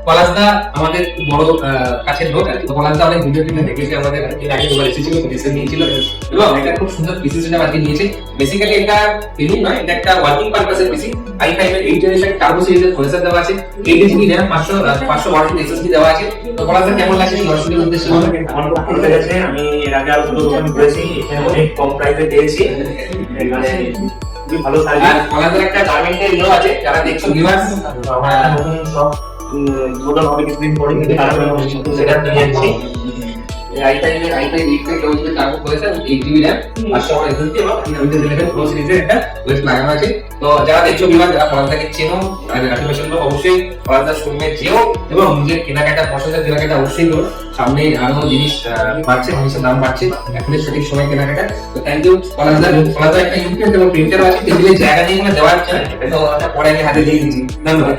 পলাশদা আমাদের খুব বড় কাছের লোক আর কি। তো পলাশদা অনেক ভিডিও টিডিও দেখেছে আমাদের, এর আগে একবার এসেছিল, রিসেন্ট নিয়েছিল এবং এটা খুব সুন্দর পিসি সেটআপ আজকে নিয়েছে। বেসিক্যালি এটা ফিলিং নয়, এটা একটা ওয়ার্কিং পারপাসের পিসি। i5 এর 8 জেনারেশন টার্বো সিরিজের প্রসেসর দেওয়া আছে, 8 জিবি RAM, 512 এসএসডি দেওয়া আছে। তো পলাশদা কেমন লাগছে দর্শকদের উদ্দেশ্যে? আমার পক্ষে বলতে গেছে, আমি এর আগে আরো দুটো দোকান করেছি, এখানে অনেক কম প্রাইসে পেয়েছি, মানে খুবই ভালো আর সার্ভিস। পলাশদার একটা গার্মেন্টের ইয়ে আছে, যারা দেখছো ভিউয়ার্স, আমার একটা নতুন সব উদ্বোধন হবে কিছুদিন পরে, কিন্তু তার জন্য নতুন সেটআপ নিয়ে যাচ্ছি। i5 এর i5 8 turbo processor, 8 GB RAM, 512 SSD এবং Windows 11 Pro সিরিজের একটা ওএস লাগানো আছে। তো যারা দেখছো ভিউয়ার্স, যারা পলাশদাকে চেনো আর আশেপাশের লোক, অবশ্যই পলাশদার শোরুমে যেও এবং নিজের কেনাকাটা, পছন্দের কেনাকাটা অবশ্যই করো। সামনে আরো জিনিস বাড়ছে, জিনিসের দাম বাড়ছে, এখনই সঠিক সময় কেনাকাটা। তো থ্যাংক ইউ পলাশদা। পলাশদা একটা ইউপিএস এবং প্রিন্টার আছে, টেবিলে জায়গা নিয়ে দেওয়া হচ্ছে না, তো পরে আমি হাতে দিয়ে দিচ্ছি। ধন্যবাদ।